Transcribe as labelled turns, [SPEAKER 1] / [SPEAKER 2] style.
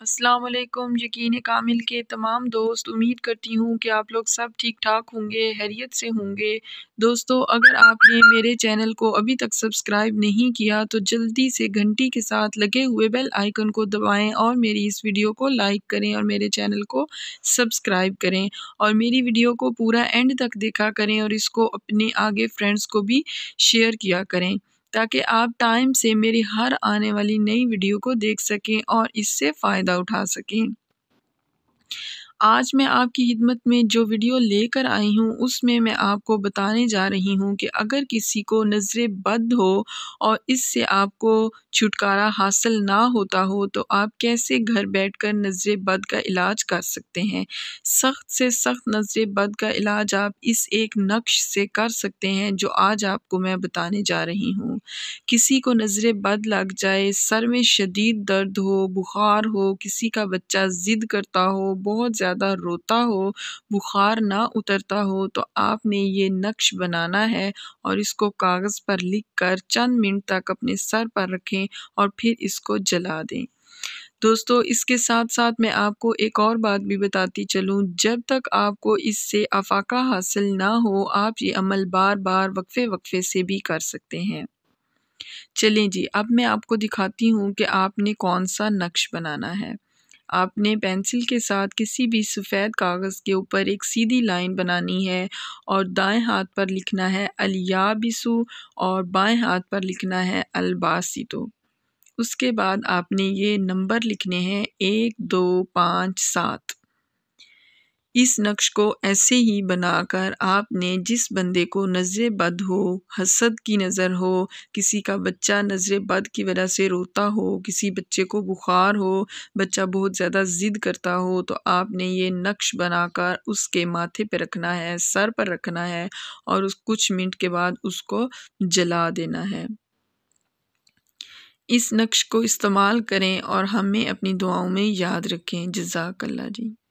[SPEAKER 1] السلام علیکم یقین کامل کے تمام دوست، امید کرتی ہوں کہ آپ لوگ سب ٹھیک ٹھاک ہوں گے، خیریت سے ہوں گے۔ دوستو، اگر آپ نے میرے چینل کو ابھی تک سبسکرائب نہیں کیا تو جلدی سے گھنٹی کے ساتھ لگے ہوئے بیل آئیکن کو دبائیں اور میری اس ویڈیو کو لائک کریں اور میرے چینل کو سبسکرائب کریں اور میری ویڈیو کو پورا اینڈ تک دیکھا کریں اور اس کو اپنے آگے فرینڈز کو بھی شیئر کیا کریں تاکہ آپ ٹائم سے میری ہر آنے والی نئی ویڈیو کو دیکھ سکیں اور اس سے فائدہ اٹھا سکیں۔ آج میں آپ کی خدمت میں جو ویڈیو لے کر آئی ہوں اس میں آپ کو بتانے جا رہی ہوں کہ اگر کسی کو نظر بد ہو اور اس سے آپ کو چھٹکارا حاصل نہ ہوتا ہو تو آپ کیسے گھر بیٹھ کر نظر بد کا علاج کر سکتے ہیں۔ سخت سے سخت نظر بد کا علاج آپ اس ایک نقش سے کر سکتے ہیں جو آج آپ کو میں بتانے جا رہی ہوں۔ کسی کو نظر بد لگ جائے، سر میں شدید درد ہو، بخار ہو، کسی کا بچہ ضد کرتا ہو، بہت زیادہ روتا ہو، بخار نہ اترتا ہو، تو آپ نے یہ نقش بنانا ہے اور اس کو کاغذ پر لکھ کر چند منٹ تک اپنے سر پر رکھیں اور پھر اس کو جلا دیں۔ دوستو، اس کے ساتھ ساتھ میں آپ کو ایک اور بات بھی بتاتی چلوں، جب تک آپ کو اس سے افاقہ حاصل نہ ہو آپ یہ عمل بار بار وقفے سے بھی کر سکتے ہیں۔ چلیں جی، اب میں آپ کو دکھاتی ہوں کہ آپ نے کون سا نقش بنانا ہے۔ آپ نے پینسل کے ساتھ کسی بھی سفید کاغذ کے اوپر ایک سیدھی لائن بنانی ہے اور دائیں ہاتھ پر لکھنا ہے الیابسو اور بائیں ہاتھ پر لکھنا ہے الباسطو۔ اس کے بعد آپ نے یہ نمبر لکھنے ہیں 1 2 5 7۔ اس نقش کو ایسے ہی بنا کر آپ نے جس بندے کو نظر بد ہو، حسد کی نظر ہو، کسی کا بچہ نظر بد کی وجہ سے روتا ہو، کسی بچے کو بخار ہو، بچہ بہت زیادہ ضد کرتا ہو، تو آپ نے یہ نقش بنا کر اس کے ماتھے پہ رکھنا ہے، سر پر رکھنا ہے اور کچھ منٹ کے بعد اس کو جلا دینا ہے۔ اس نقش کو استعمال کریں اور ہمیں اپنی دعاؤں میں یاد رکھیں۔ جزاک اللہ جی۔